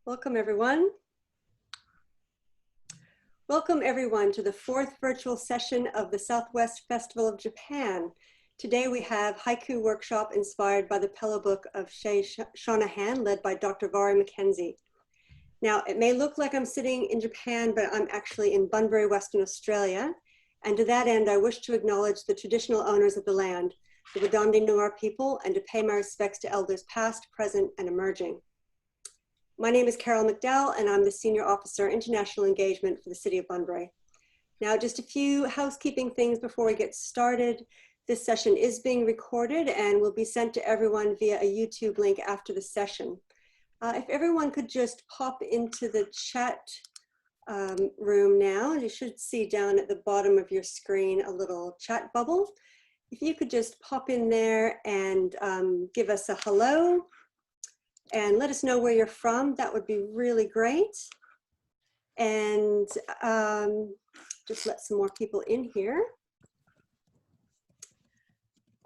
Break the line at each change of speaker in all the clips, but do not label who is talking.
Welcome everyone. Welcome everyone to the fourth virtual session of the Southwest Festival of Japan. Today we have haiku workshop inspired by the Pillow Book of Sei Shonagan, led by Dr. Vari Mackenzie. Now, it may look like I'm sitting in Japan, but I'm actually in Bunbury, Western Australia. And to that end, I wish to acknowledge the traditional owners of the land, the Wadandi Noor people, and to pay my respects to elders past, present, and emerging. My name is Carol McDowell, and I'm the Senior Officer, International Engagement for the City of Bunbury. Now, just a few housekeeping things before we get started. This session is being recorded and will be sent to everyone via a YouTube link after the session. If everyone could just pop into the chat room now, you should see down at the bottom of your screen a little chat bubble. If you could just pop in there and give us a hello, and let us know where you're from, that would be really great. And just let some more people in here.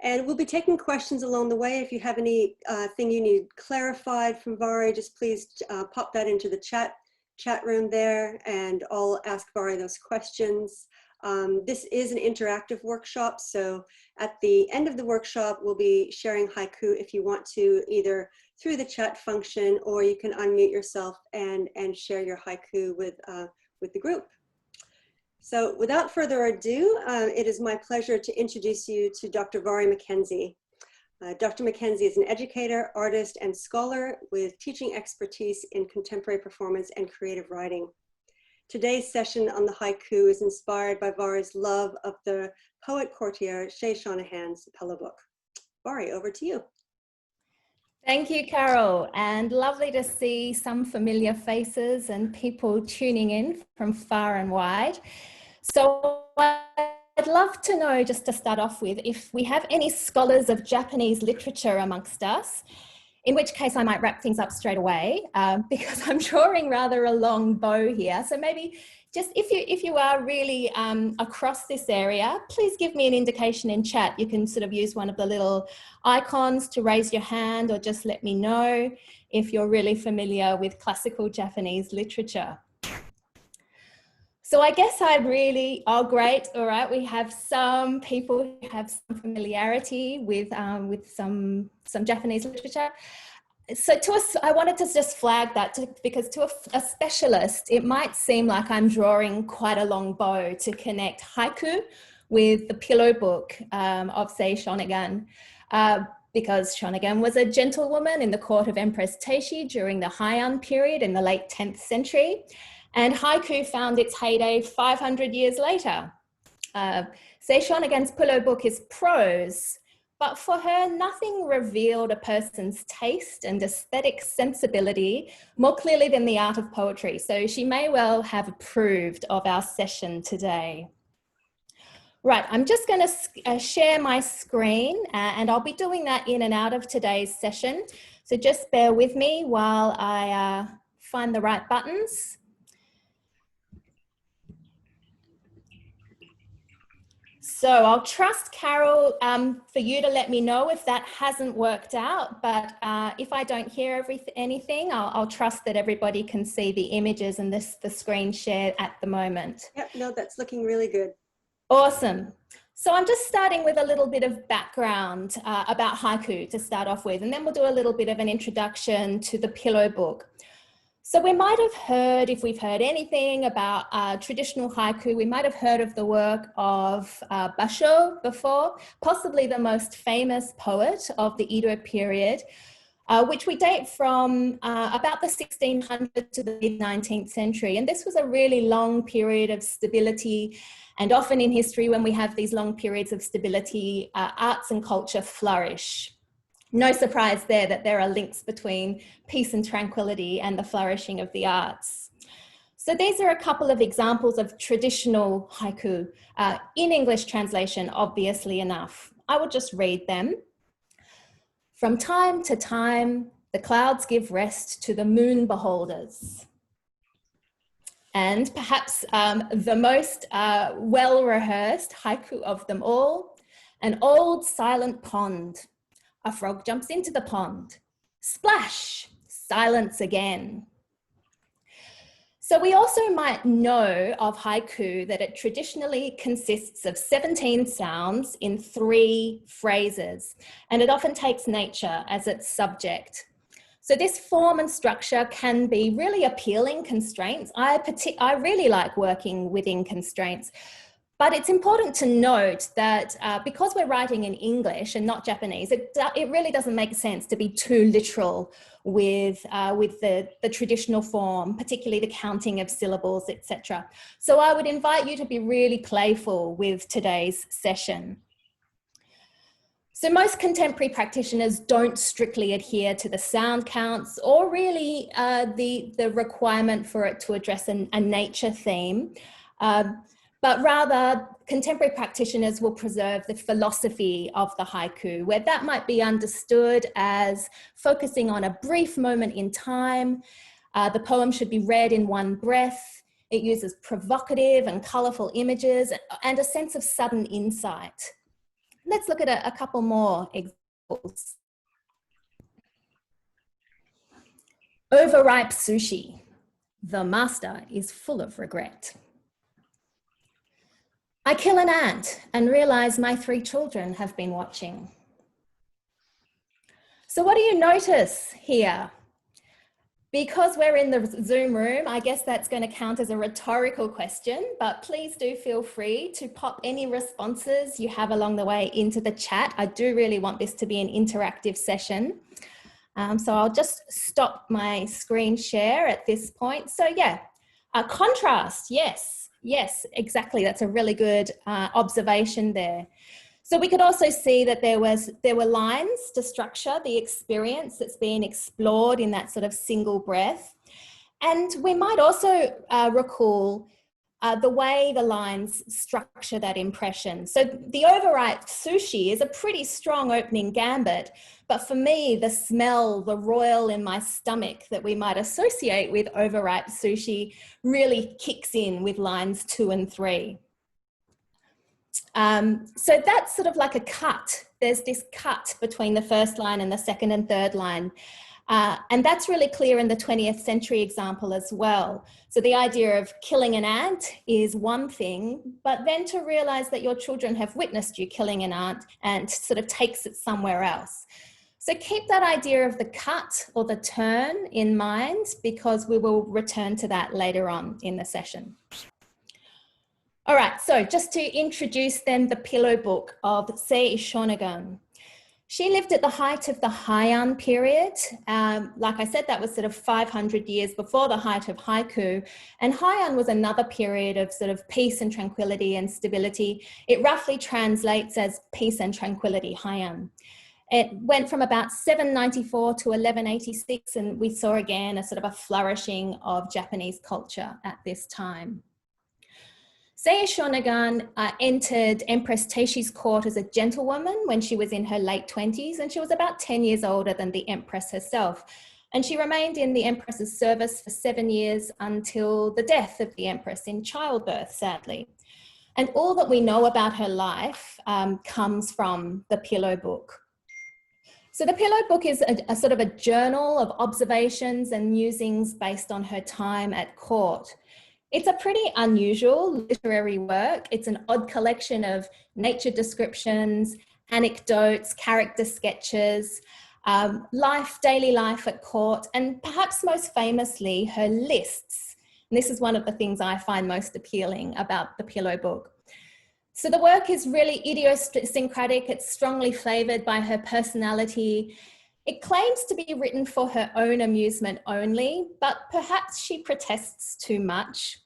And we'll be taking questions along the way. If you have any thing you need clarified from Vari, just please pop that into the chat room there, and I'll ask Vari those questions. This is an interactive workshop, so at the end of the workshop, we'll be sharing haiku if you want to, either through the chat function, or you can unmute yourself and share your haiku with the group. So without further ado, it is my pleasure to introduce you to Dr. Vari Mackenzie. Dr. Mackenzie is an educator, artist, and scholar with teaching expertise in contemporary performance and creative writing. Today's session on the haiku is inspired by Vari's love of the poet courtier Sei Shonagan's Pillow Book. Vari, over to you.
Thank you, Carol, and lovely to see some familiar faces and people tuning in from far and wide. So I'd love to know, just to start off with, if we have any scholars of Japanese literature amongst us, in which case I might wrap things up straight away because I'm drawing rather a long bow here. So maybe just if you are really across this area, please give me an indication in chat. You can sort of use one of the little icons to raise your hand, or just let me know if you're really familiar with classical Japanese literature. So I guess oh great, all right, we have some people who have some familiarity with some Japanese literature. So to us, I wanted to just flag that because to a specialist, it might seem like I'm drawing quite a long bow to connect haiku with the Pillow Book of Sei Shonagan. Because Shonagan was a gentlewoman in the court of Empress Teishi during the Heian-period in the late 10th century. And haiku found its heyday 500 years later. Sei Shonagan's Pillow Book is prose, but for her, nothing revealed a person's taste and aesthetic sensibility more clearly than the art of poetry. So she may well have approved of our session today. Right, I'm just going to share my screen, and I'll be doing that in and out of today's session. So just bear with me while I find the right buttons. So I'll trust Carol for you to let me know if that hasn't worked out, but if I don't hear anything, I'll trust that everybody can see the images and the screen shared at the moment.
Yep, no, that's looking really good.
Awesome. So I'm just starting with a little bit of background about haiku to start off with, and then we'll do a little bit of an introduction to the Pillow Book. So we might have heard, if we've heard anything about traditional haiku, we might have heard of the work of Basho before, possibly the most famous poet of the Edo period, which we date from about the 1600s to the mid-19th century. And this was a really long period of stability. And often in history, when we have these long periods of stability, arts and culture flourish. No surprise there that there are links between peace and tranquility and the flourishing of the arts. So these are a couple of examples of traditional haiku in English translation, obviously enough. I will just read them. From time to time, the clouds give rest to the moon beholders. And perhaps the most well-rehearsed haiku of them all, an old silent pond. A frog jumps into the pond. Splash! Silence again. So we also might know of haiku that it traditionally consists of 17 sounds in 3 phrases, and it often takes nature as its subject. So this form and structure can be really appealing constraints. I really like working within constraints, but it's important to note that because we're writing in English and not Japanese, it really doesn't make sense to be too literal with the traditional form, particularly the counting of syllables, etc. So I would invite you to be really playful with today's session. So most contemporary practitioners don't strictly adhere to the sound counts or really the requirement for it to address a nature theme, but rather contemporary practitioners will preserve the philosophy of the haiku, where that might be understood as focusing on a brief moment in time. The poem should be read in one breath. It uses provocative and colorful images and a sense of sudden insight. Let's look at a couple more examples. Overripe sushi. The master is full of regret. I kill an ant and realize my 3 children have been watching. So what do you notice here? Because we're in the Zoom room, I guess that's going to count as a rhetorical question, but please do feel free to pop any responses you have along the way into the chat. I do really want this to be an interactive session. So I'll just stop my screen share at this point. So yeah, contrast, yes, exactly. That's a really good observation there. So we could also see that there were lines to structure the experience that's being explored in that sort of single breath. And we might also recall the way the lines structure that impression. So the overripe sushi is a pretty strong opening gambit, but for me, the smell, the roil in my stomach that we might associate with overripe sushi really kicks in with lines 2 and 3. So that's sort of like a cut. There's this cut between the first line and the second and third line. And that's really clear in the 20th century example as well. So the idea of killing an ant is one thing, but then to realize that your children have witnessed you killing an ant and sort of takes it somewhere else. So keep that idea of the cut or the turn in mind, because we will return to that later on in the session. All right, so just to introduce then the pillow book of Sei Shonagan. She lived at the height of the Heian-period. Like I said, that was sort of 500 years before the height of haiku. And Heian was another period of sort of peace and tranquility and stability. It roughly translates as peace and tranquility, Heian. It went from about 794 to 1186, and we saw again a sort of a flourishing of Japanese culture at this time. Sei Shonagan entered Empress Teishi's court as a gentlewoman when she was in her late 20s, and she was about 10 years older than the Empress herself. And she remained in the Empress's service for 7 years until the death of the Empress in childbirth, sadly. And all that we know about her life comes from the Pillow Book. So the Pillow Book is a sort of a journal of observations and musings based on her time at court. It's a pretty unusual literary work. It's an odd collection of nature descriptions, anecdotes, character sketches, daily life at court, and perhaps most famously, her lists. And this is one of the things I find most appealing about the Pillow Book. So the work is really idiosyncratic. It's strongly flavored by her personality. It claims to be written for her own amusement only, but perhaps she protests too much.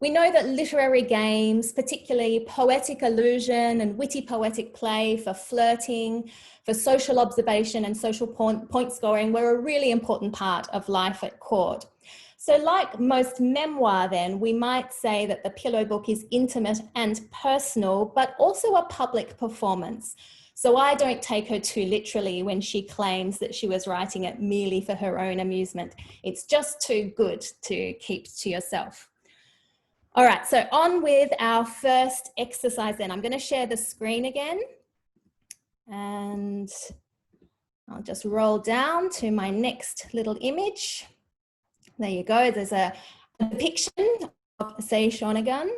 We know that literary games, particularly poetic allusion and witty poetic play for flirting, for social observation and social point scoring, were a really important part of life at court. So like most memoir then, we might say that the Pillow Book is intimate and personal, but also a public performance. So I don't take her too literally when she claims that she was writing it merely for her own amusement. It's just too good to keep to yourself. All right, so on with our first exercise then. I'm going to share the screen again. And I'll just roll down to my next little image. There you go. There's a depiction of Sei Shonagan.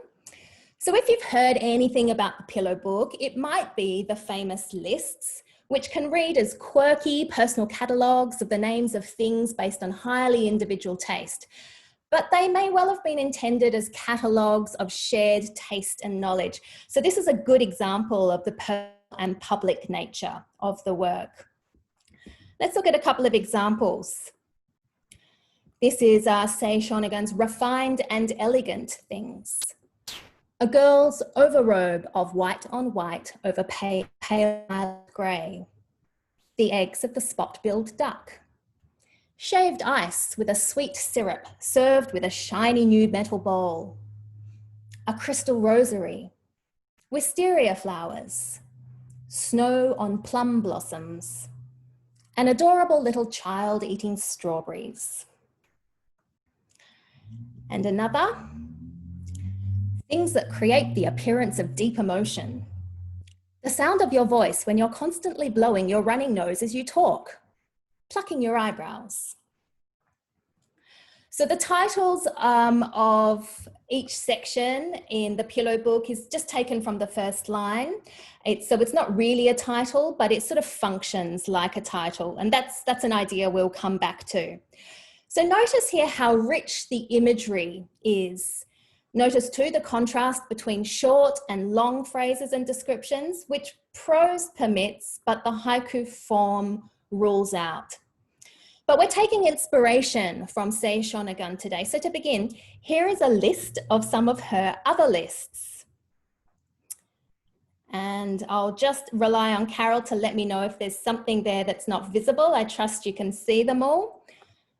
So if you've heard anything about the Pillow Book, it might be the famous lists, which can read as quirky personal catalogues of the names of things based on highly individual taste. But they may well have been intended as catalogues of shared taste and knowledge. So this is a good example of the personal and public nature of the work. Let's look at a couple of examples. This is Sei Shonagan's Refined and Elegant Things. A girl's overrobe of white on white over pale grey. The eggs of the spot-billed duck. Shaved ice with a sweet syrup served with a shiny new metal bowl. A crystal rosary. Wisteria flowers. Snow on plum blossoms. An adorable little child eating strawberries. And another. Things that create the appearance of deep emotion. The sound of your voice when you're constantly blowing your running nose as you talk, plucking your eyebrows. So the titles of each section in the Pillow Book is just taken from the first line. So it's not really a title, but it sort of functions like a title. And that's an idea we'll come back to. So notice here how rich the imagery is. Notice too the contrast between short and long phrases and descriptions, which prose permits, but the haiku form rules out. But we're taking inspiration from Sei Shonagan today. So to begin, here is a list of some of her other lists. And I'll just rely on Carol to let me know if there's something there that's not visible. I trust you can see them all.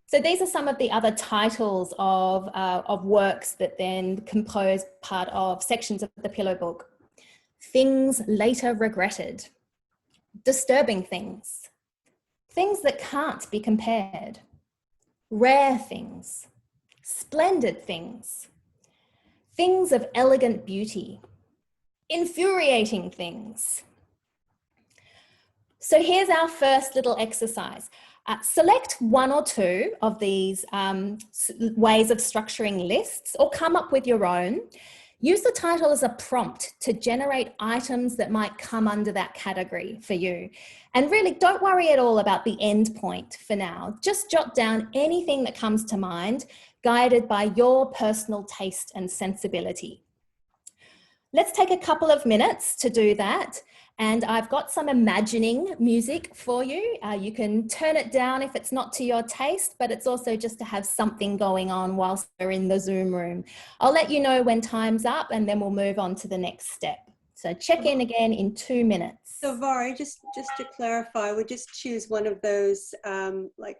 So these are some of the other titles of works that then compose part of sections of the Pillow Book. Things later regretted. Disturbing things. Things that can't be compared. Rare things. Splendid things. Things of elegant beauty. Infuriating things. So here's our first little exercise. Select one or two of these ways of structuring lists or come up with your own. Use the title as a prompt to generate items that might come under that category for you. And really don't worry at all about the end point for now. Just jot down anything that comes to mind, guided by your personal taste and sensibility. Let's take a couple of minutes to do that. And I've got some imagining music for you. You can turn it down if it's not to your taste, but it's also just to have something going on whilst we're in the Zoom room. I'll let you know when time's up and then we'll move on to the next step. So check in again in 2 minutes.
So Vari, just to clarify, we just choose one of those like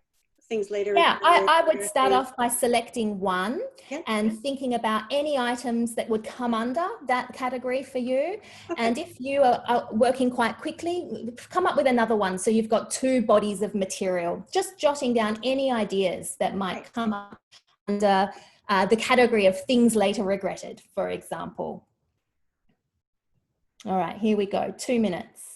things later.
Yeah, I would start off by selecting one and thinking about any items that would come under that category for you. Okay. And if you are working quite quickly, come up with another one. So you've got 2 bodies of material, just jotting down any ideas that might come up under the category of things later regretted, for example. All right, here we go, 2 minutes.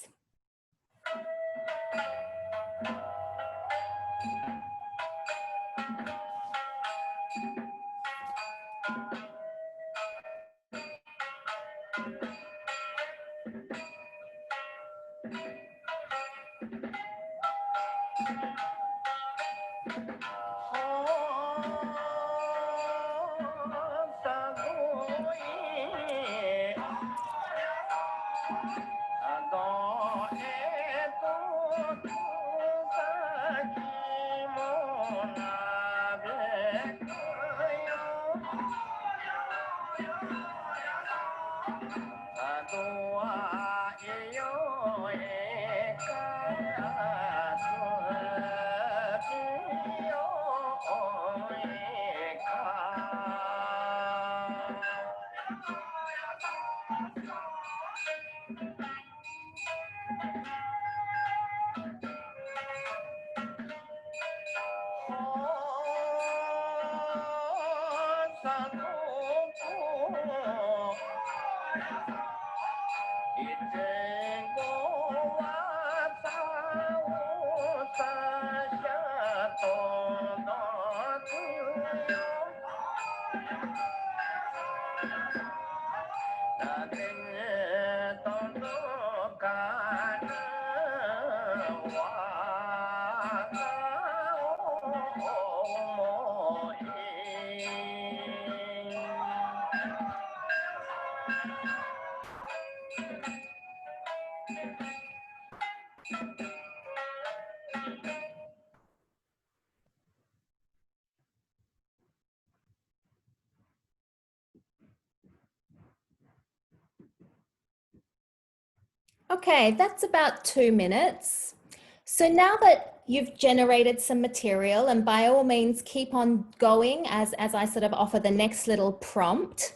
Okay, that's about 2 minutes. So now that you've generated some material, and by all means keep on going as I sort of offer the next little prompt,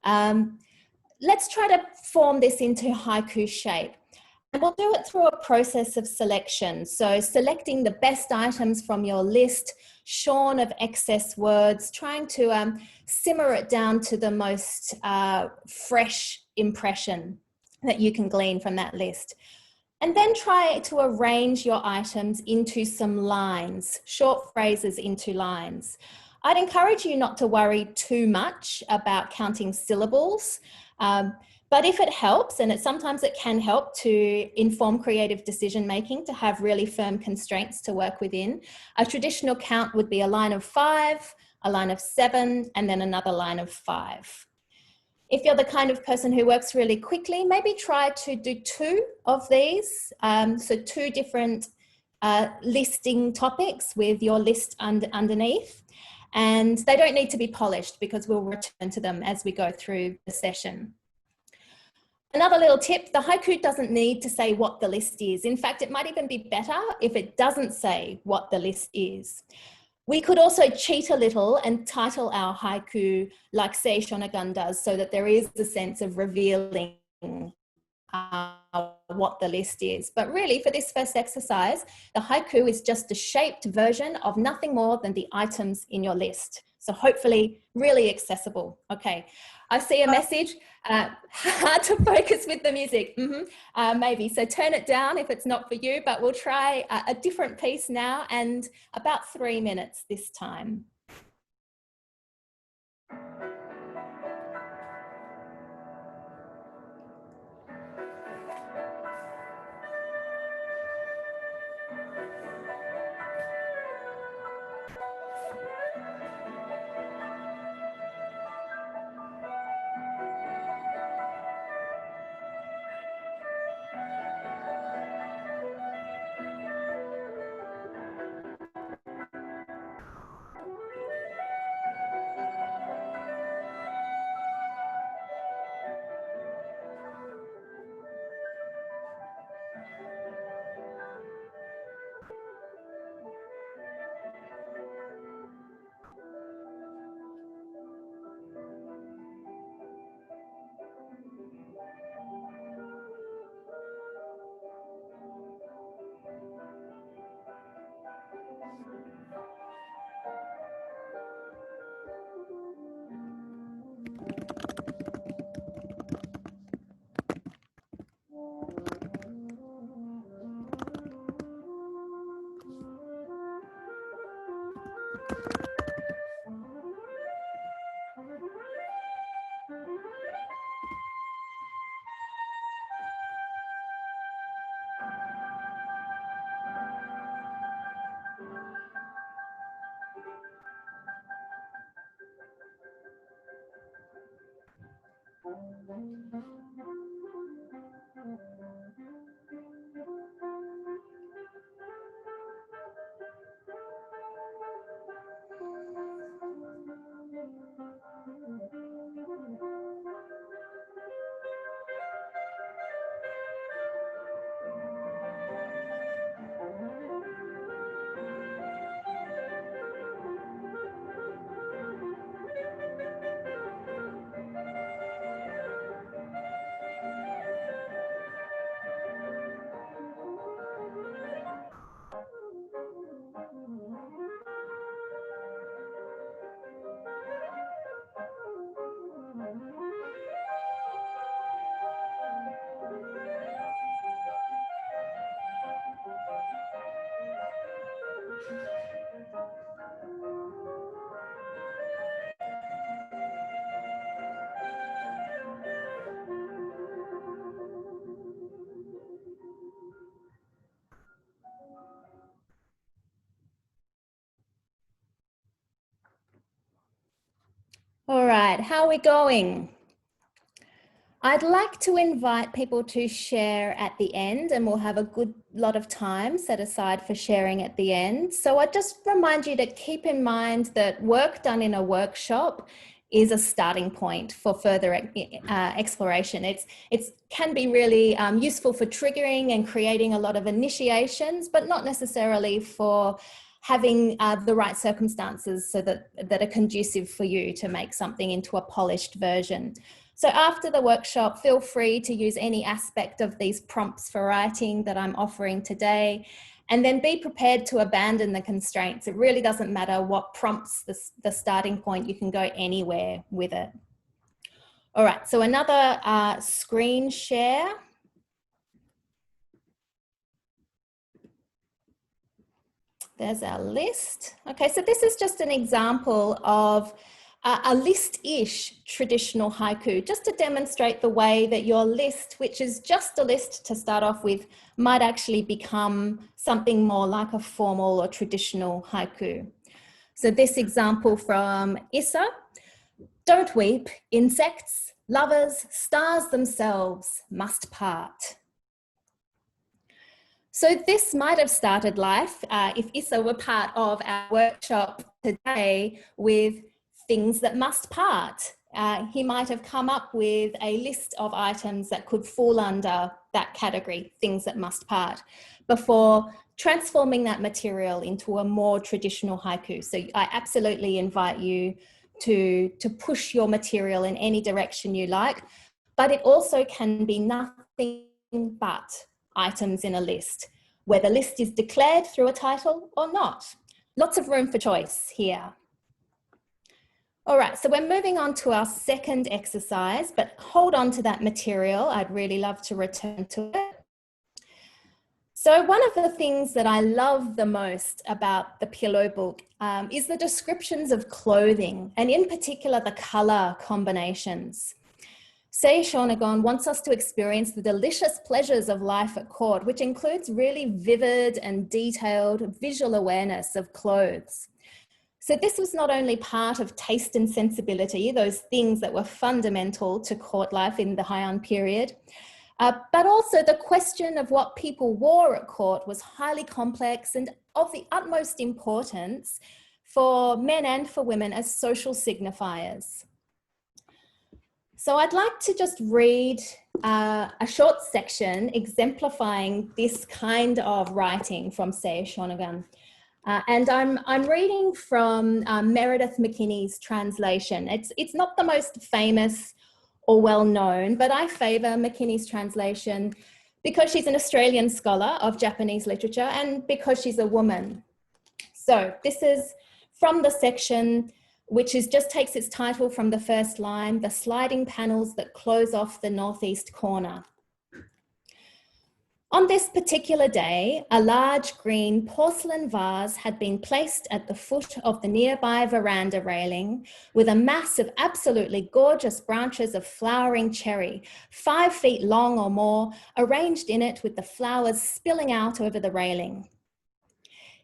let's try to form this into haiku shape. And we'll do it through a process of selection. So selecting the best items from your list, shorn of excess words, trying to simmer it down to the most fresh impression that you can glean from that list. And then try to arrange your items into some lines, short phrases into lines. I'd encourage you not to worry too much about counting syllables, but if it helps, and sometimes it can help to inform creative decision making, to have really firm constraints to work within, a traditional count would be a line of 5, a line of 7, and then another line of 5. If you're the kind of person who works really quickly, maybe try to do 2 of these. So 2 different listing topics with your list underneath. And they don't need to be polished because we'll return to them as we go through the session. Another little tip, the haiku doesn't need to say what the list is. In fact, it might even be better if it doesn't say what the list is. We could also cheat a little and title our haiku like Sei Shonagan does, so that there is a sense of revealing what the list is. But really, for this first exercise, the haiku is just a shaped version of nothing more than the items in your list. So hopefully really accessible. Okay, I see a message. Hard to focus with the music. Maybe, so turn it down if it's not for you, but we'll try a different piece now, and about 3 minutes this time. All right, how are we going? I'd like to invite people to share at the end, and we'll have a good lot of time set aside for sharing at the end. So I just remind you to keep in mind that work done in a workshop is a starting point for further exploration. It can be really useful for triggering and creating a lot of initiations, but not necessarily for having the right circumstances so that are conducive for you to make something into a polished version. So after the workshop, feel free to use any aspect of these prompts for writing that I'm offering today, and then be prepared to abandon the constraints. It really doesn't matter what prompts the starting point, you can go anywhere with it. All right, so another screen share. There's our list. Okay, so this is just an example of a list-ish traditional haiku, just to demonstrate the way that your list, which is just a list to start off with, might actually become something more like a formal or traditional haiku. So this example from Issa: don't weep, insects, lovers, stars themselves must part. So this might have started life, if Issa were part of our workshop today, with things that must part. He might have come up with a list of items that could fall under that category, things that must part, before transforming that material into a more traditional haiku. So I absolutely invite you to push your material in any direction you like, but it also can be nothing but items in a list, where the list is declared through a title or not. Lots of room for choice here. All right, so we're moving on to our second exercise, but hold on to that material. I'd really love to return to it. So one of the things that I love the most about the Pillow book is the descriptions of clothing, and in particular, the color combinations. Sei Shonagan wants us to experience the delicious pleasures of life at court, which includes really vivid and detailed visual awareness of clothes. So this was not only part of taste and sensibility, those things that were fundamental to court life in the Heian-period, but also the question of what people wore at court was highly complex and of the utmost importance for men and for women as social signifiers. So I'd like to just read a short section exemplifying this kind of writing from Sei Shonagan. And I'm reading from Meredith McKinney's translation. It's not the most famous or well known, but I favour McKinney's translation because she's an Australian scholar of Japanese literature and because she's a woman. So this is from the section which just takes its title from the first line, the sliding panels that close off the northeast corner. On this particular day, a large green porcelain vase had been placed at the foot of the nearby veranda railing with a mass of absolutely gorgeous branches of flowering cherry, 5 feet long or more, arranged in it with the flowers spilling out over the railing.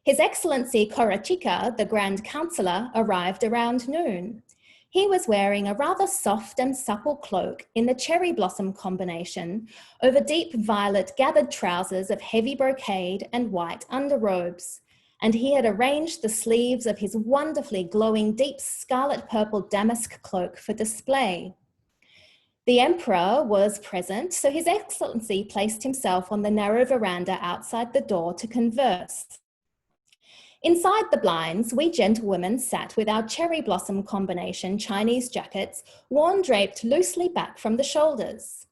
His Excellency Korachika, the Grand Councillor, arrived around noon. He was wearing a rather soft and supple cloak in the cherry blossom combination over deep violet gathered trousers of heavy brocade and white underrobes, and he had arranged the sleeves of his wonderfully glowing deep scarlet purple damask cloak for display. The Emperor was present, so His Excellency placed himself on the narrow veranda outside the door to converse. Inside the blinds, we gentlewomen sat with our cherry blossom combination Chinese jackets worn draped loosely back from the shoulders.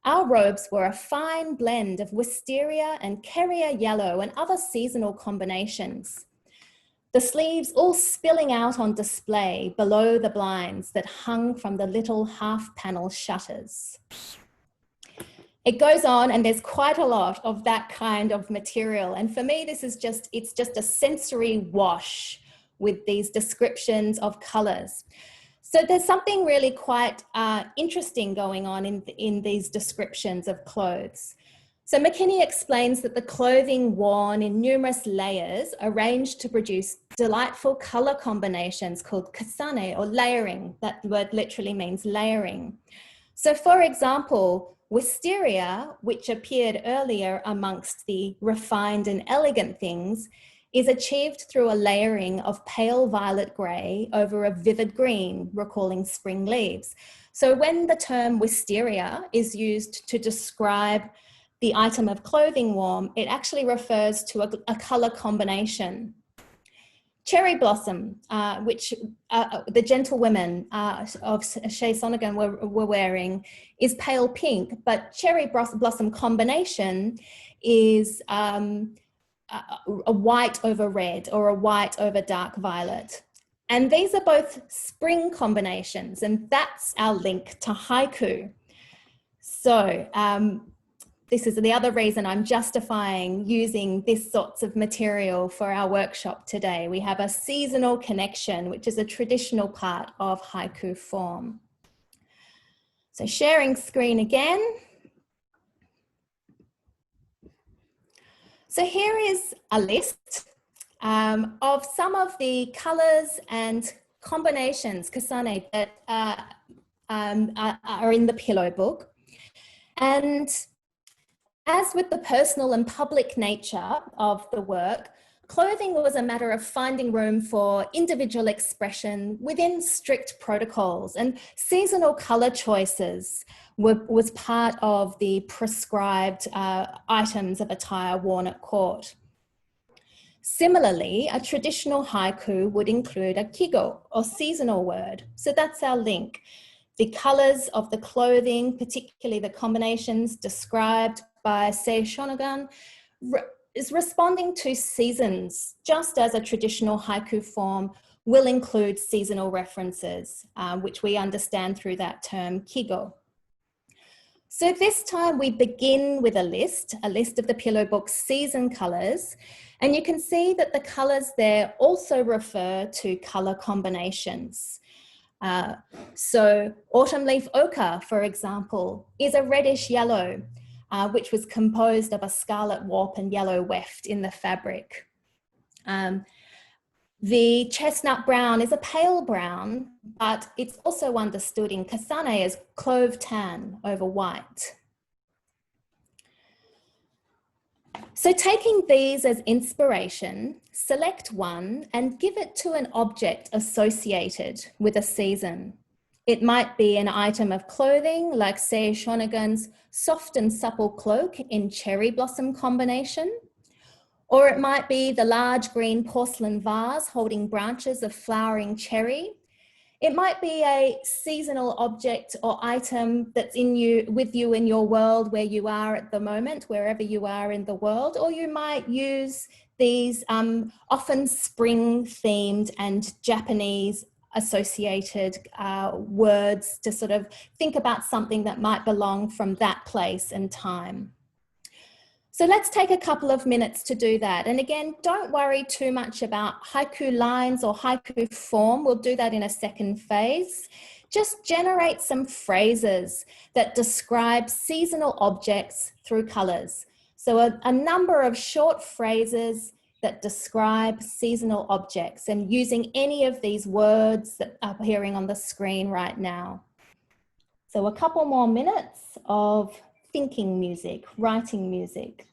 Our robes were a fine blend of wisteria and carrier yellow and other seasonal combinations. The sleeves all spilling out on display below the blinds that hung from the little half-panel shutters. It goes on, and there's quite a lot of that kind of material. And for me, it's just a sensory wash with these descriptions of colors. So there's something really quite interesting going on in these descriptions of clothes. So McKinney explains that the clothing worn in numerous layers arranged to produce delightful color combinations called kasane, or layering. That word literally means layering. So for example, wisteria, which appeared earlier amongst the refined and elegant things, is achieved through a layering of pale violet grey over a vivid green, recalling spring leaves. So when the term wisteria is used to describe the item of clothing worn, it actually refers to a colour combination. Cherry blossom, which the gentlewomen of Sei Shonagan were wearing, is pale pink, but cherry blossom combination is a white over red or a white over dark violet. And these are both spring combinations, and that's our link to haiku. So this is the other reason I'm justifying using this sorts of material for our workshop today. We have a seasonal connection, which is a traditional part of haiku form. So sharing screen again. So here is a list of some of the colors and combinations, kasane, that are in the pillow book. And as with the personal and public nature of the work, clothing was a matter of finding room for individual expression within strict protocols, and seasonal colour choices was part of the prescribed items of attire worn at court. Similarly, a traditional haiku would include a kigo, or seasonal word. So that's our link. The colours of the clothing, particularly the combinations described by Sei Shonagan, is responding to seasons, just as a traditional haiku form will include seasonal references, which we understand through that term kigo. So this time we begin with a list of the pillow book's season colours, and you can see that the colours there also refer to colour combinations. So autumn leaf ochre, for example, is a reddish yellow, which was composed of a scarlet warp and yellow weft in the fabric. The chestnut brown is a pale brown, but it's also understood in kasane as clove tan over white. So taking these as inspiration, select one and give it to an object associated with a season. It might be an item of clothing like Sei Shonagan's soft and supple cloak in cherry blossom combination, or it might be the large green porcelain vase holding branches of flowering cherry. It might be a seasonal object or item that's with you in your world where you are at the moment, wherever you are in the world, or you might use these often spring themed and Japanese associated words to sort of think about something that might belong from that place and time. So let's take a couple of minutes to do that. And again, don't worry too much about haiku lines or haiku form. We'll do that in a second phase. Just generate some phrases that describe seasonal objects through colours. So a number of short phrases that describe seasonal objects, and using any of these words that are appearing on the screen right now. So a couple more minutes of thinking music, writing music.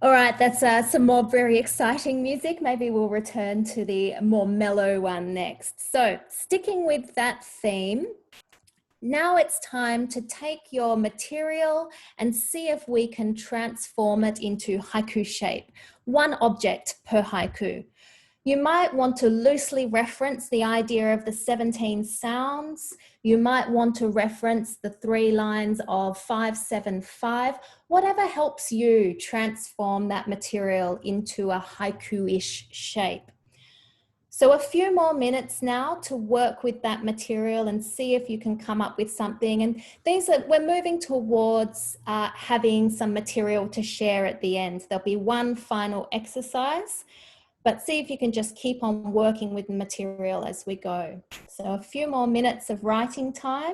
All right, that's some more very exciting music. Maybe we'll return to the more mellow one next. So, sticking with that theme, now it's time to take your material and see if we can transform it into haiku shape, one object per haiku. You might want to loosely reference the idea of the 17 sounds. You might want to reference the 3 lines of 575, whatever helps you transform that material into a haiku-ish shape. So a few more minutes now to work with that material and see if you can come up with something. And we're moving towards having some material to share at the end. There'll be one final exercise, but see if you can just keep on working with the material as we go. So a few more minutes of writing time.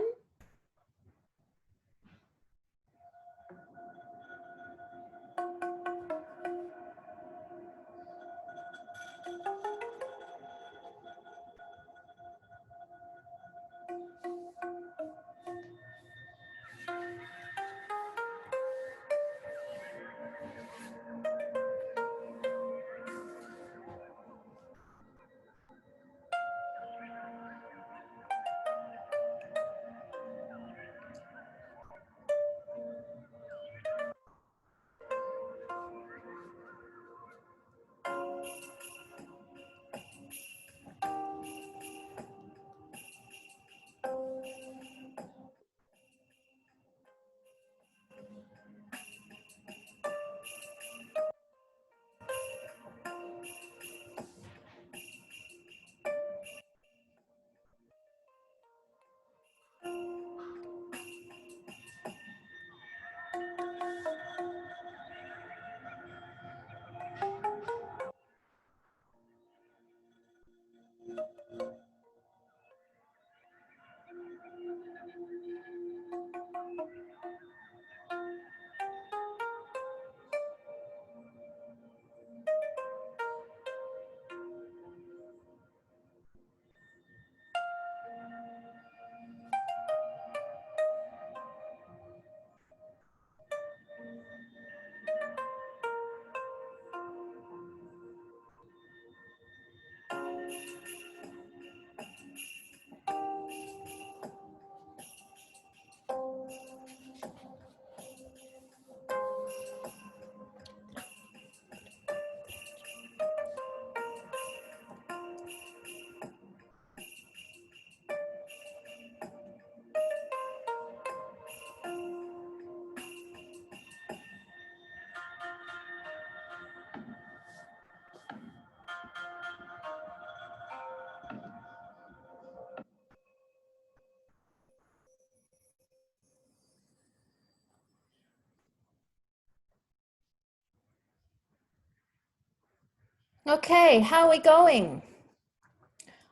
Okay, how are we going?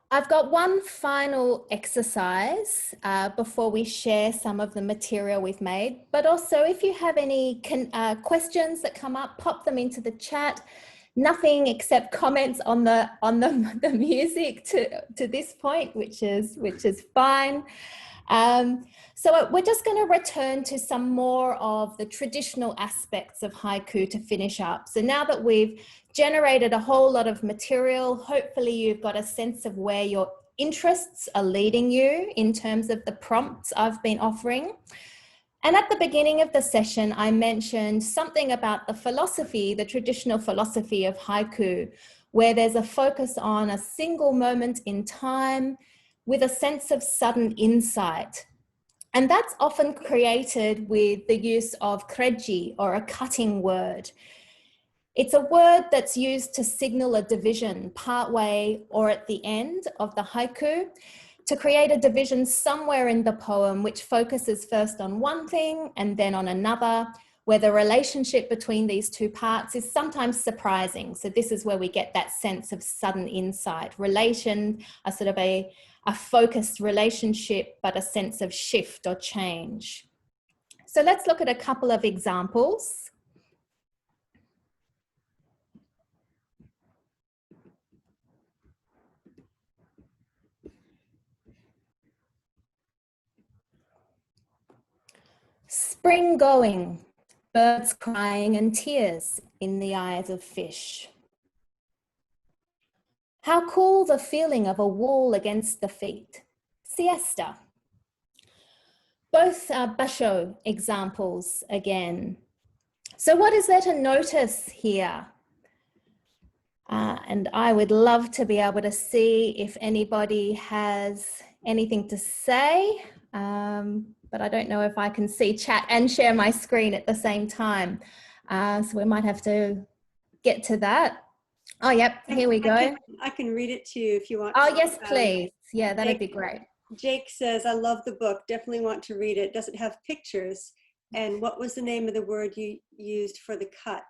I've got one final exercise before we share some of the material we've made, but also if you have any questions that come up, pop them into the chat. Nothing except comments on the music to this point, which is fine. So we're just going to return to some more of the traditional aspects of haiku to finish up. So now that we've generated a whole lot of material, hopefully you've got a sense of where your interests are leading you in terms of the prompts I've been offering. And at the beginning of the session, I mentioned something about the philosophy, the traditional philosophy of haiku, where there's a focus on a single moment in time with a sense of sudden insight. And that's often created with the use of kreji, or a cutting word. It's a word that's used to signal a division partway or at the end of the haiku, to create a division somewhere in the poem which focuses first on one thing and then on another, where the relationship between these two parts is sometimes surprising. So this is where we get that sense of sudden insight, a sort of a focused relationship, but a sense of shift or change. So let's look at a couple of examples. Spring going, birds crying and tears. in the eyes of fish. How cool the feeling of a wall against the feet. Siesta. Both are basho examples again. So what is there to notice here? And I would love to be able to see if anybody has anything to say, but I don't know if I can see chat and share my screen at the same time. So we might have to get to that. Oh, yep, here we go.
I can read it to you if you want.
Oh, yes, please. Yeah, that'd be great.
Jake says, I love the book. Definitely want to read it. Does it have pictures? And what was the name of the word you used for the cut?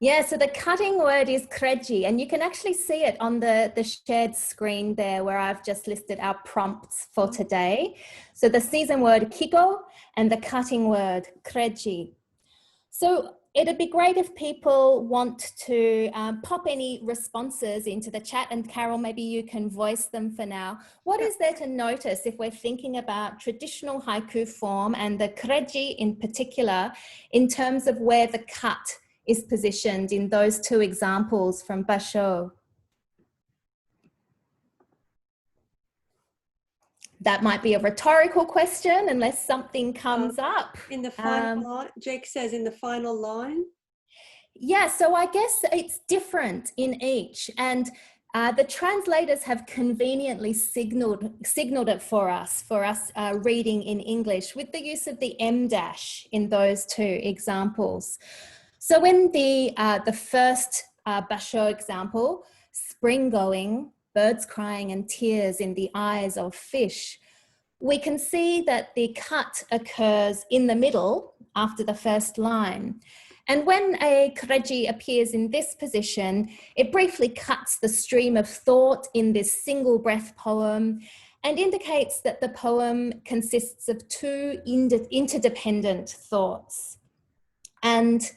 Yeah, so the cutting word is kreji, and you can actually see it on the shared screen there where I've just listed our prompts for today. So the season word kigo and the cutting word kreji. So it'd be great if people want to pop any responses into the chat, and Carol, maybe you can voice them for now. What is there to notice if we're thinking about traditional haiku form and the kreji in particular in terms of where the cut is positioned in those two examples from basho? That might be a rhetorical question unless something comes up.
In the final line, Jake says in the final line.
Yeah, so I guess it's different in each, and the translators have conveniently signaled it for us reading in English with the use of the M dash in those two examples. So in the first basho example, spring going, birds crying and tears in the eyes of fish, we can see that the cut occurs in the middle after the first line. And when a kreji appears in this position, it briefly cuts the stream of thought in this single breath poem and indicates that the poem consists of two interdependent thoughts. And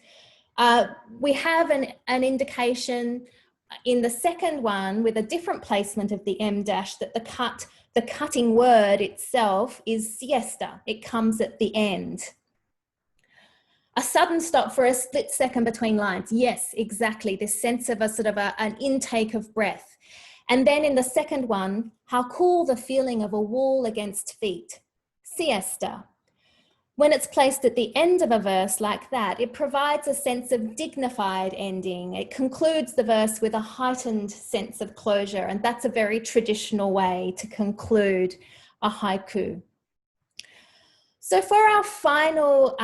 we have an indication in the second one with a different placement of the M dash that the cutting word itself is siesta. It comes at the end. A sudden stop for a split second between lines. Yes, exactly. This sense of a sort of an intake of breath. And then in the second one, how cool the feeling of a wall against feet. Siesta. When it's placed at the end of a verse like that, it provides a sense of dignified ending. It concludes the verse with a heightened sense of closure, and that's a very traditional way to conclude a haiku. So for our final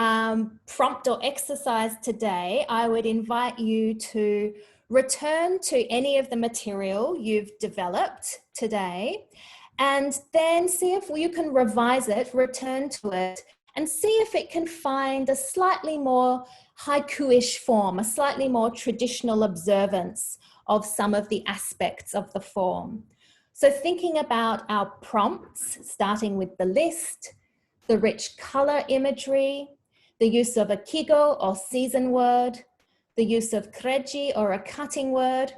prompt or exercise today, I would invite you to return to any of the material you've developed today, and then see if you can revise it, return to it, and see if it can find a slightly more haiku-ish form, a slightly more traditional observance of some of the aspects of the form. So thinking about our prompts, starting with the list, the rich color imagery, the use of a kigo or season word, the use of kreji or a cutting word,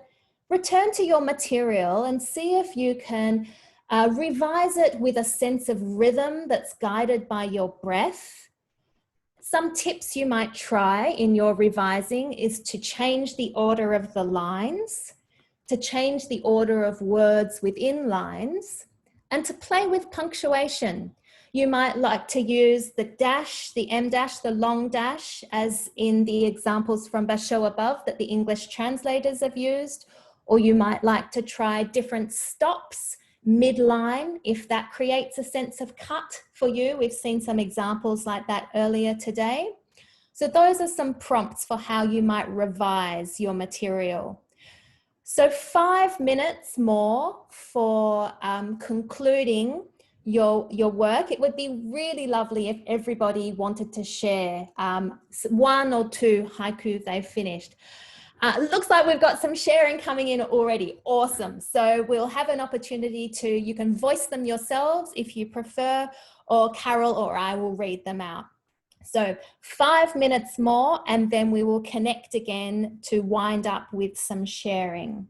return to your material and see if you can revise it with a sense of rhythm that's guided by your breath. Some tips you might try in your revising is to change the order of the lines, to change the order of words within lines, and to play with punctuation. You might like to use the dash, the M dash, the long dash, as in the examples from basho above that the English translators have used, or you might like to try different stops midline, if that creates a sense of cut for you. We've seen some examples like that earlier today. So those are some prompts for how you might revise your material. So 5 minutes more for concluding your work. It would be really lovely if everybody wanted to share one or two haiku they've finished. It looks like we've got some sharing coming in already. Awesome. So we'll have an opportunity you can voice them yourselves if you prefer, or Carol or I will read them out. So 5 minutes more, and then we will connect again to wind up with some sharing.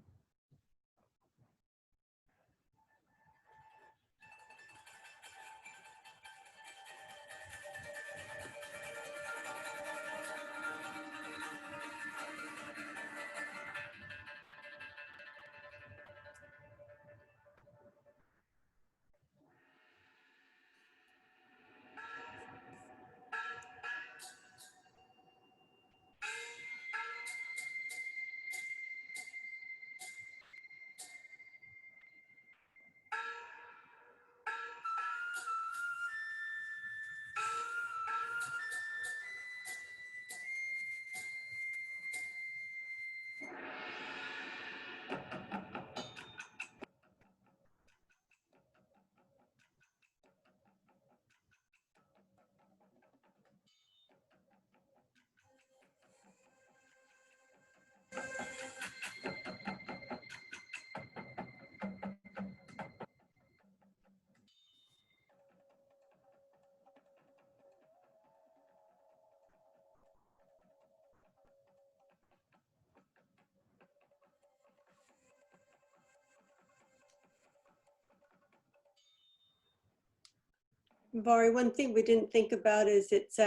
Vari, one thing we didn't think about is it's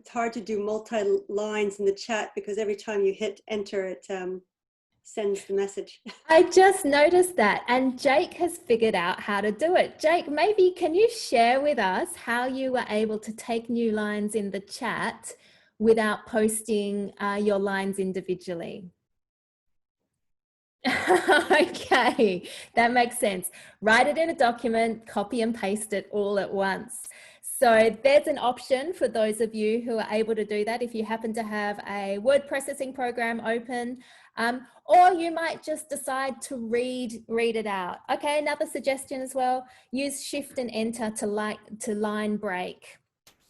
hard to do multi-lines in the chat because every time you hit enter, it sends the message.
I just noticed that, and Jake has figured out how to do it. Jake, maybe can you share with us how you were able to take new lines in the chat without posting your lines individually? Okay, that makes sense. Write it in a document, copy and paste it all at once. So there's an option for those of you who are able to do that if you happen to have a word processing program open, or you might just decide to read it out. Okay, another suggestion as well, use Shift and Enter to line break.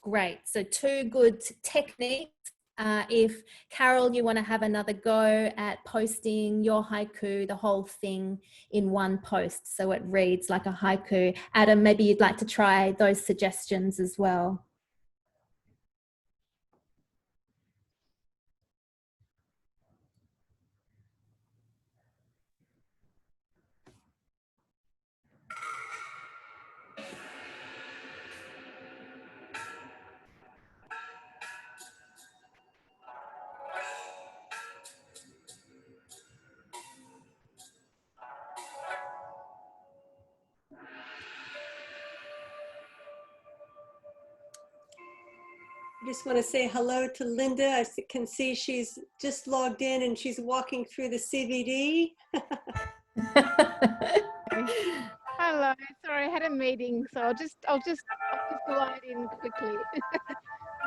Great, so two good techniques. If Carol, you want to have another go at posting your haiku, the whole thing in one post, so it reads like a haiku. Adam, maybe you'd like to try those suggestions as well.
I just want to say hello to Linda. I can see she's just logged in and she's walking through the CVD.
Hello, sorry, I had a meeting, so I'll just glide in quickly.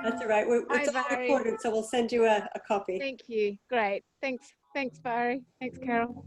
That's all right. It's all recorded, so we'll send you a copy.
Thank you. Great. Thanks, Barry. Thanks, Carol.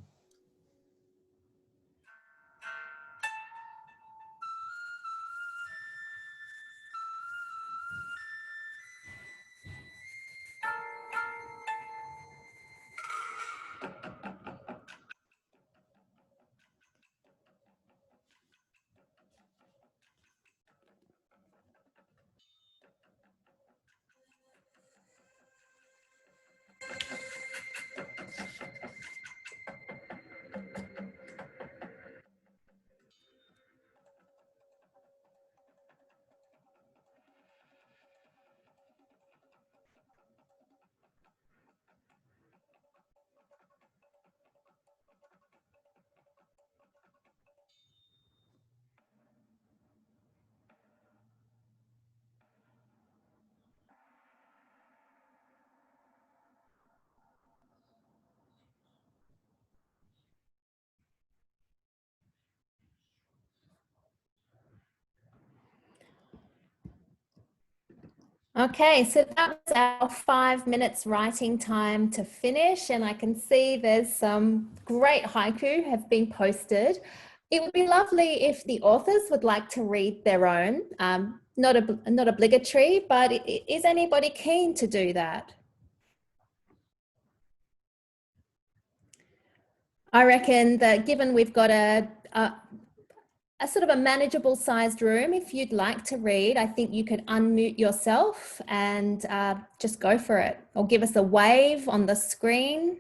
Okay, so that was our 5 minutes writing time to finish, and I can see there's some great haiku have been posted. It would be lovely if the authors would like to read their own, not obligatory, but is anybody keen to do that? I reckon that given we've got a sort of a manageable sized room, if you'd like to read, I think you could unmute yourself and just go for it, or give us a wave on the screen.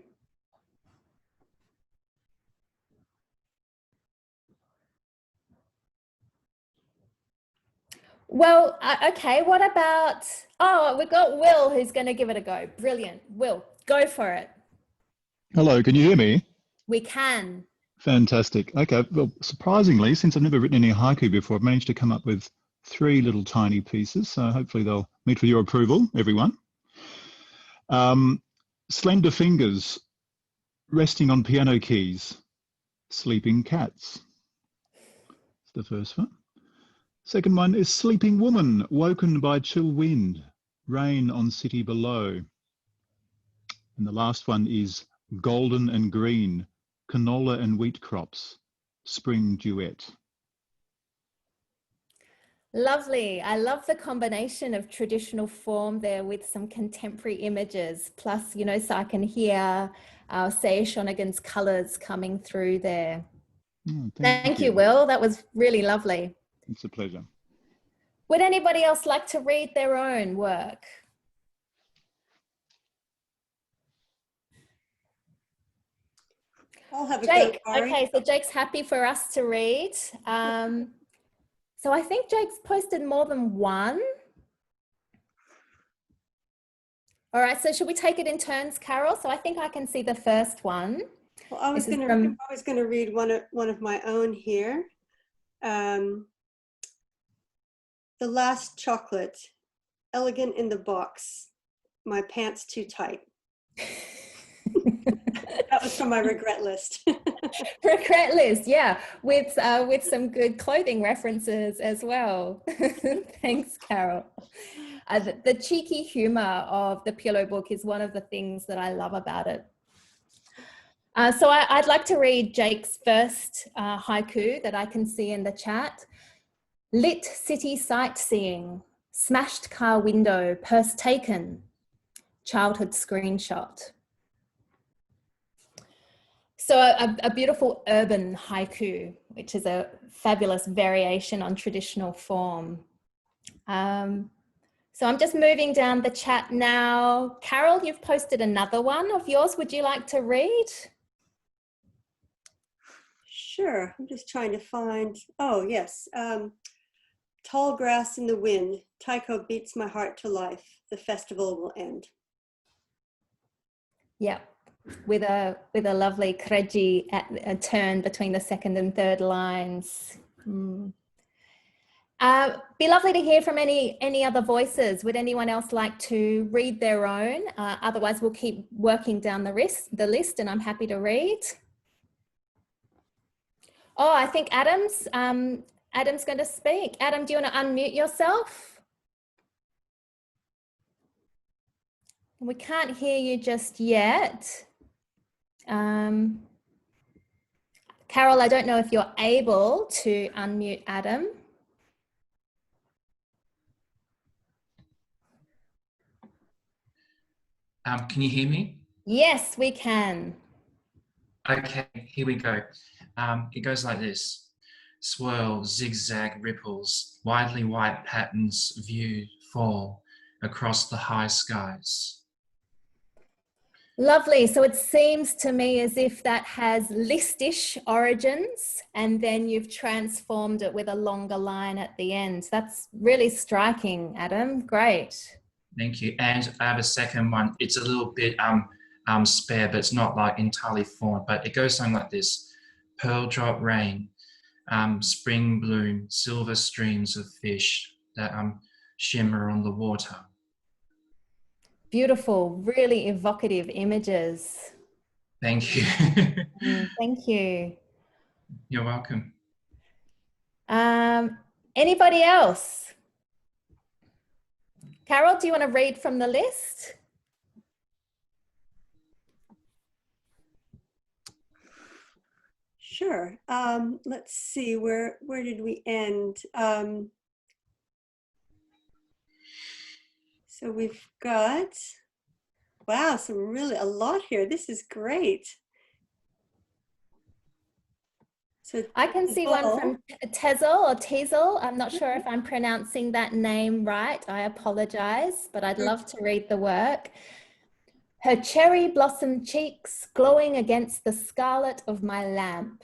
Well, okay, what about, oh, we've got Will who's going to give it a go. Brilliant. Will, go for it.
Hello, can you hear me?
We can.
Fantastic. Okay, well, surprisingly, since I've never written any haiku before, I've managed to come up with 3 little tiny pieces, so hopefully they'll meet with your approval, everyone. Slender fingers resting on piano keys, sleeping cats. That's the first one. Second one is sleeping woman, woken by chill wind, rain on city below. And the last one is golden and green, canola and wheat crops, spring duet.
Lovely. I love the combination of traditional form there with some contemporary images, plus, you know, so I can hear our Sei Shonagan's colours coming through there.
Oh,
thank you, Will. That was really lovely.
It's a pleasure.
Would anybody else like to read their own work?
I'll have a
Jake.
go, Ari.
Okay, so Jake's happy for us to read. So I think Jake's posted more than one. All right, so should we take it in turns, Carol? So I think I can see the first one.
Well, I was going to read one of my own here. The Last Chocolate, elegant in the box. My pants too tight. That was from my regret list.
Regret list, yeah, with some good clothing references as well. Thanks, Carol. The cheeky humor of the Pillow book is one of the things that I love about it. So I'd like to read Jake's first haiku that I can see in the chat. Lit city sightseeing, smashed car window, purse taken, childhood screenshot. So a beautiful urban haiku, which is a fabulous variation on traditional form. So I'm just moving down the chat now. Carol, you've posted another one of yours. Would you like to read?
Sure, I'm just trying to find, oh yes. Tall grass in the wind, Taiko beats my heart to life. The festival will end.
Yeah, with a lovely kreji at a turn between the second and third lines. Be lovely to hear from any other voices. Would anyone else like to read their own? Otherwise, we'll keep working down the list, and I'm happy to read. Oh, I think Adam's going to speak. Adam, do you want to unmute yourself? We can't hear you just yet. Carol, I don't know if you're able to unmute Adam.
Can you hear me?
Yes, we can.
Okay, here we go. It goes like this. Swirl, zigzag ripples, widely white patterns view fall across the high skies.
Lovely. So it seems to me as if that has listish origins, and then you've transformed it with a longer line at the end. That's really striking, Adam. Great.
Thank you. And I have a second one. It's a little bit spare, but it's not like entirely formed, but it goes something like this. Pearl drop rain, spring bloom, silver streams of fish that shimmer on the water.
Beautiful, really evocative images.
Thank you.
Thank you.
You're welcome.
Anybody else? Carol, do you want to read from the list?
Sure. Let's see, where did we end? So we've got, wow, a lot here. This is great. So
I can see one from Tezel or Tezel. I'm not sure if I'm pronouncing that name right. I apologize, but I'd love to read the work. Her cherry blossom cheeks glowing against the scarlet of my lamp,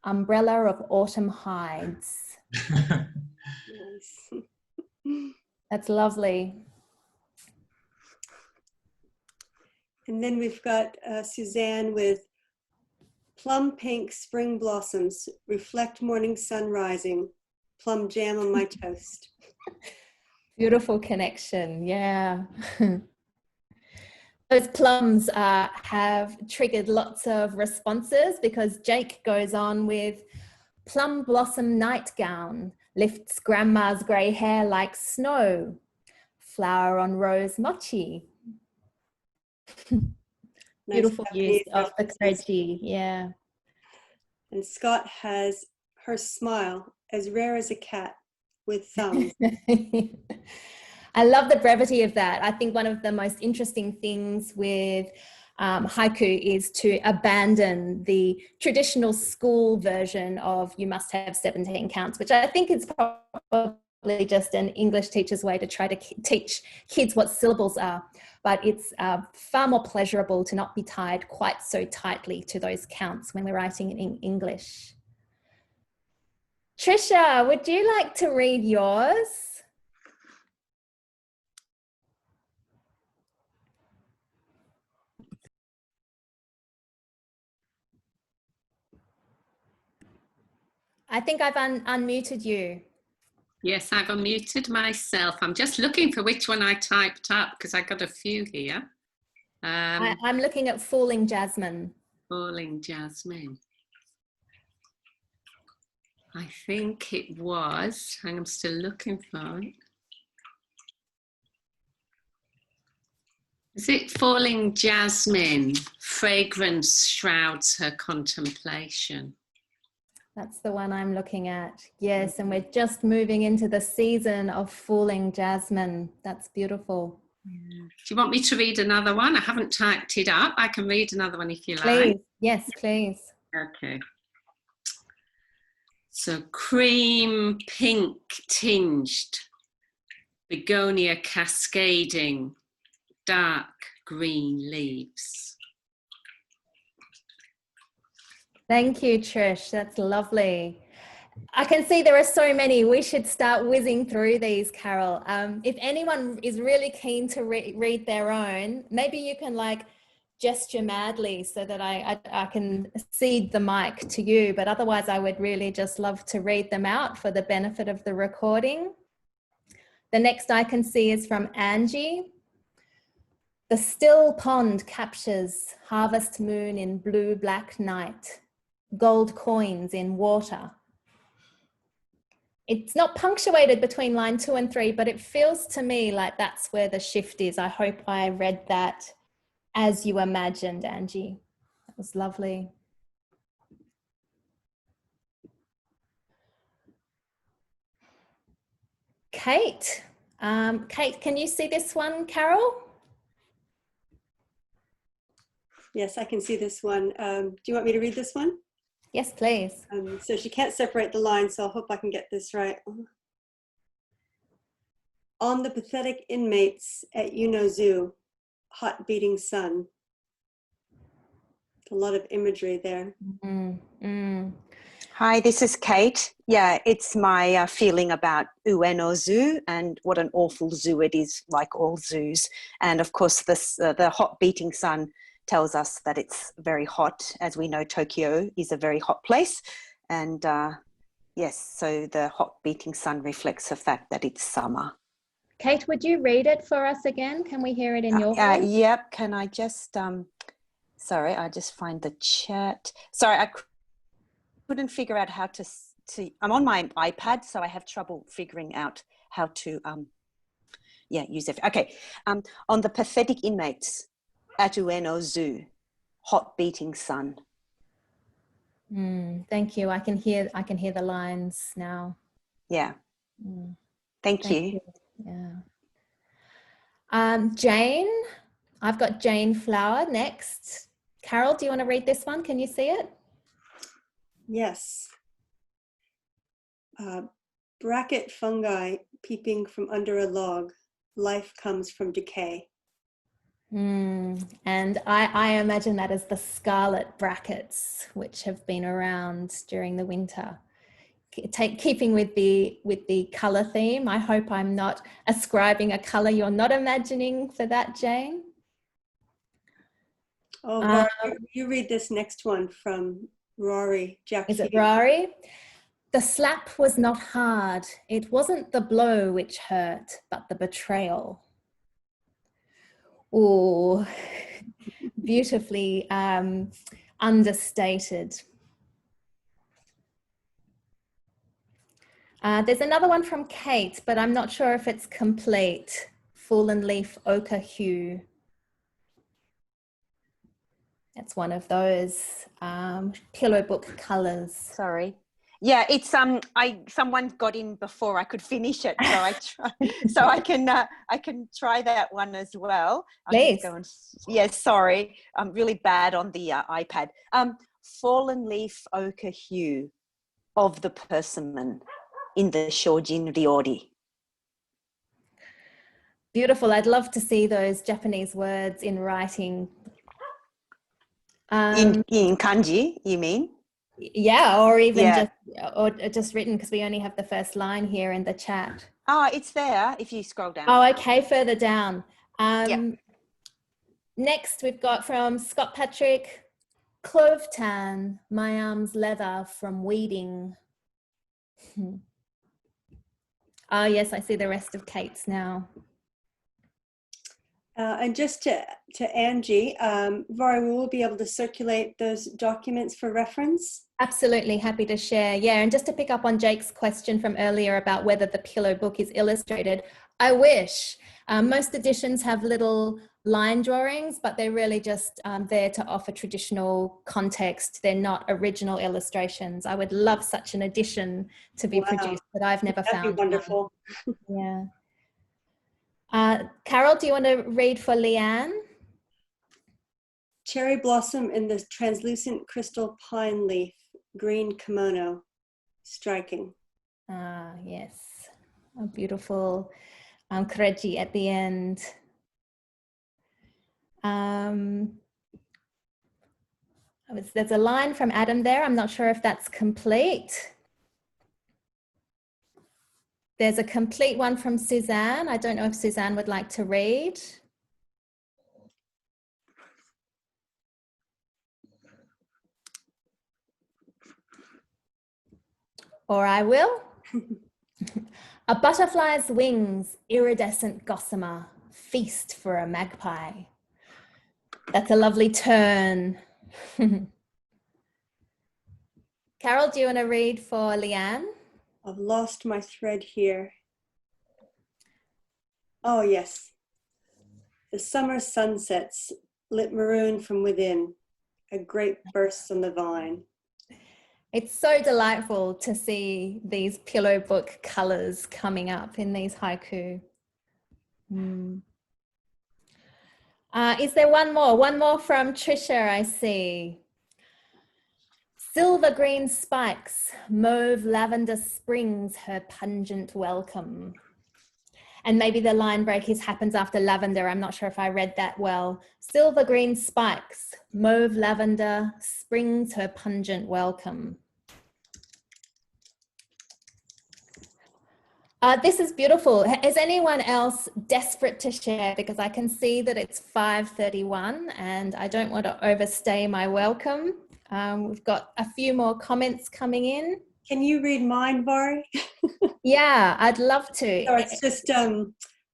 umbrella of autumn hides.
Nice.
That's lovely.
And then we've got Suzanne with plum pink spring blossoms, reflect morning sun rising, plum jam on my toast.
Beautiful connection, yeah. Those plums have triggered lots of responses because Jake goes on with plum blossom nightgown, lifts grandma's grey hair like snow, flower on rose mochi. Beautiful use of the kreji, yeah.
And Scott has her smile, as rare as a cat with thumbs.
I love the brevity of that. I think one of the most interesting things with haiku is to abandon the traditional school version of you must have 17 counts, which I think is probably just an English teacher's way to try to teach kids what syllables are. But it's far more pleasurable to not be tied quite so tightly to those counts when we're writing in English. Trisha, would you like to read yours? I think I've unmuted you.
Yes, I've unmuted myself. I'm just looking for which one I typed up because I got a few here.
I'm looking at Falling Jasmine.
Falling Jasmine. I think it was, I'm still looking for it. Is it Falling Jasmine? Fragrance shrouds her contemplation.
That's the one I'm looking at. Yes, and we're just moving into the season of Falling Jasmine. That's beautiful.
Yeah. Do you want me to read another one? I haven't typed it up. I can read another one if you
Please.
like.
Yes, please.
Okay. So cream pink tinged, begonia cascading, dark green leaves.
Thank you, Trish. That's lovely. I can see there are so many. We should start whizzing through these, Carol. If anyone is really keen to read their own, maybe you can like gesture madly so that I can cede the mic to you. But otherwise, I would really just love to read them out for the benefit of the recording. The next I can see is from Angie. The still pond captures harvest moon in blue black night, gold coins in water. It's not punctuated between line 2 and 3, but it feels to me like that's where the shift is. I hope I read that as you imagined, Angie. That was lovely. Kate. Kate, can you see this one, Carol?
Yes, I can see this one. Do you want me to read this one?
Yes, please.
So she can't separate the lines, so I hope I can get this right. On the pathetic inmates at Zoo, hot beating sun. A lot of imagery there.
Hi, this is Kate. Yeah, it's my feeling about Ueno Zoo and what an awful zoo it is, like all zoos. And of course, this the hot beating sun tells us that it's very hot. As we know, Tokyo is a very hot place. And yes, so the hot beating sun reflects the fact that it's summer.
Kate, would you read it for us again? Can we hear it in your voice?
Yep, can I just, sorry, I just find the chat. Sorry, I couldn't figure out how to, I'm on my iPad, so I have trouble figuring out how to, use it. Okay, on the pathetic inmates at Ueno Zoo, hot beating sun.
Thank you. I can hear the lines now.
Yeah. Thank you.
Yeah. Jane, I've got Jane Flower next. Carol, do you want to read this one? Can you see it?
Yes. Bracket fungi peeping from under a log. Life comes from decay.
And I imagine that as the scarlet brackets, which have been around during the winter. Keeping with the color theme, I hope I'm not ascribing a color you're not imagining for that, Jane.
Oh, well, you read this next one from Rory Jack.
Is it Rory? The slap was not hard. It wasn't the blow which hurt, but the betrayal. Oh, beautifully understated. There's another one from Kate, but I'm not sure if it's complete. Fallen leaf ochre hue. That's one of those pillow book colors.
Sorry. Yeah, it's someone got in before I could finish it, so I can try that one as well.
Please.
Sorry, I'm really bad on the iPad. Fallen leaf ochre hue of the persimmon in the Shojin Ryori.
Beautiful. I'd love to see those Japanese words in writing.
In kanji, you mean?
Yeah, or even
Yeah.
just written, because we only have the first line here in the chat.
Oh, it's there if you scroll down.
Oh, okay, further down.
Yeah.
Next, we've got from Scott Patrick, clove tan, my arms leather from weeding. Oh, yes, I see the rest of Kate's now.
And just to Angie, Vari, we will be able to circulate those documents for reference.
Absolutely, happy to share. Yeah, and just to pick up on Jake's question from earlier about whether the pillow book is illustrated, I wish. Most editions have little line drawings, but they're really just there to offer traditional context. They're not original illustrations. I would love such an edition to be produced, but I've never
That'd
found
be wonderful.
one. Yeah. Carol, do you want to read for Leanne?
Cherry blossom in the translucent crystal pine leaf, green kimono, striking.
Ah, yes. A beautiful kreji at the end. There's a line from Adam there. I'm not sure if that's complete. There's a complete one from Suzanne. I don't know if Suzanne would like to read. Or I will. A butterfly's wings, iridescent gossamer, feast for a magpie. That's a lovely turn. Carol, do you want to read for Leanne?
I've lost my thread here. Oh, yes. The summer sunsets lit maroon from within, a grape bursts on the vine.
It's so delightful to see these pillow book colors coming up in these haiku. Is there one more? One more from Trisha, I see. Silver green spikes, mauve lavender springs her pungent welcome. And maybe the line break happens after lavender. I'm not sure if I read that well. Silver green spikes, mauve lavender springs her pungent welcome. This is beautiful. Is anyone else desperate to share? Because I can see that it's 5:31 and I don't want to overstay my welcome. We've got a few more comments coming in.
Can you read mine, Vari?
Yeah, I'd love to.
Or it's just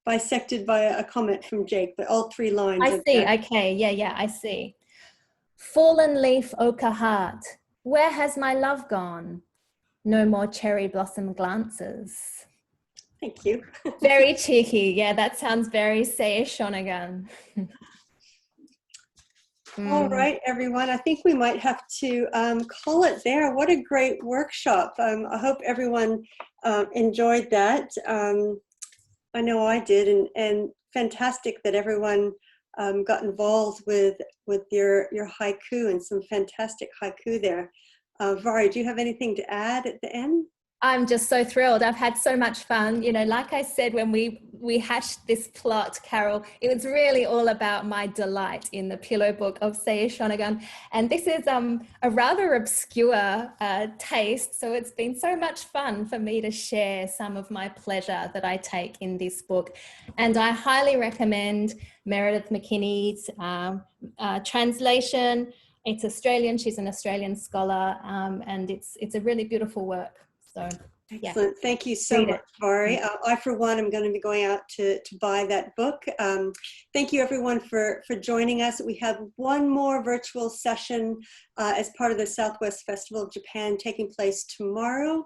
bisected by a comment from Jake, but all three lines.
I see. Okay. Yeah, I see. Fallen leaf ochre heart, where has my love gone? No more cherry blossom glances.
Thank you.
Very cheeky. Yeah, that sounds very Sei Shonagan.
All right, everyone. I think we might have to call it there. What a great workshop. I hope everyone enjoyed that. I know I did, and fantastic that everyone got involved with your haiku, and some fantastic haiku there. Vari, do you have anything to add at the end?
I'm just so thrilled. I've had so much fun. You know, like I said, when we hashed this plot, Carol, it was really all about my delight in the pillow book of Sei Shonagan. And this is a rather obscure taste. So it's been so much fun for me to share some of my pleasure that I take in this book. And I highly recommend Meredith McKinney's translation. It's Australian. She's an Australian scholar. And it's a really beautiful work. So, yeah.
Excellent. Thank you so much, Vari. I, for one, am going to be going out to buy that book. Thank you, everyone, for joining us. We have one more virtual session as part of the Southwest Festival of Japan taking place tomorrow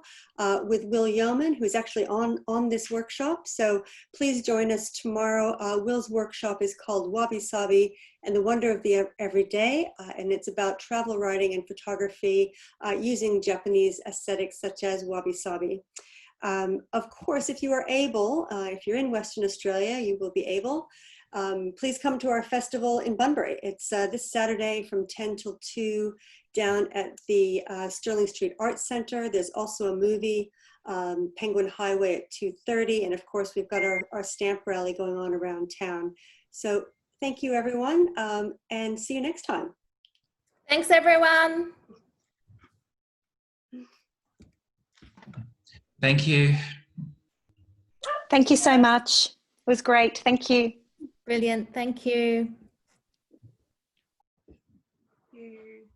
with Will Yeoman, who's actually on this workshop. So please join us tomorrow. Will's workshop is called Wabi Sabi and the Wonder of the Everyday, and it's about travel writing and photography using Japanese aesthetics such as Wabi Sabi. Of course, if you are able, if you're in Western Australia, you will be able, please come to our festival in Bunbury. It's this Saturday from 10 till 2 down at the Sterling Street Arts Center. There's also a movie, Penguin Highway at 2:30. And of course, we've got our stamp rally going on around town. So thank you, everyone, and see you next time.
Thanks, everyone.
Thank you.
Thank you so much. It was great. Thank you.
Brilliant. Thank you.
You.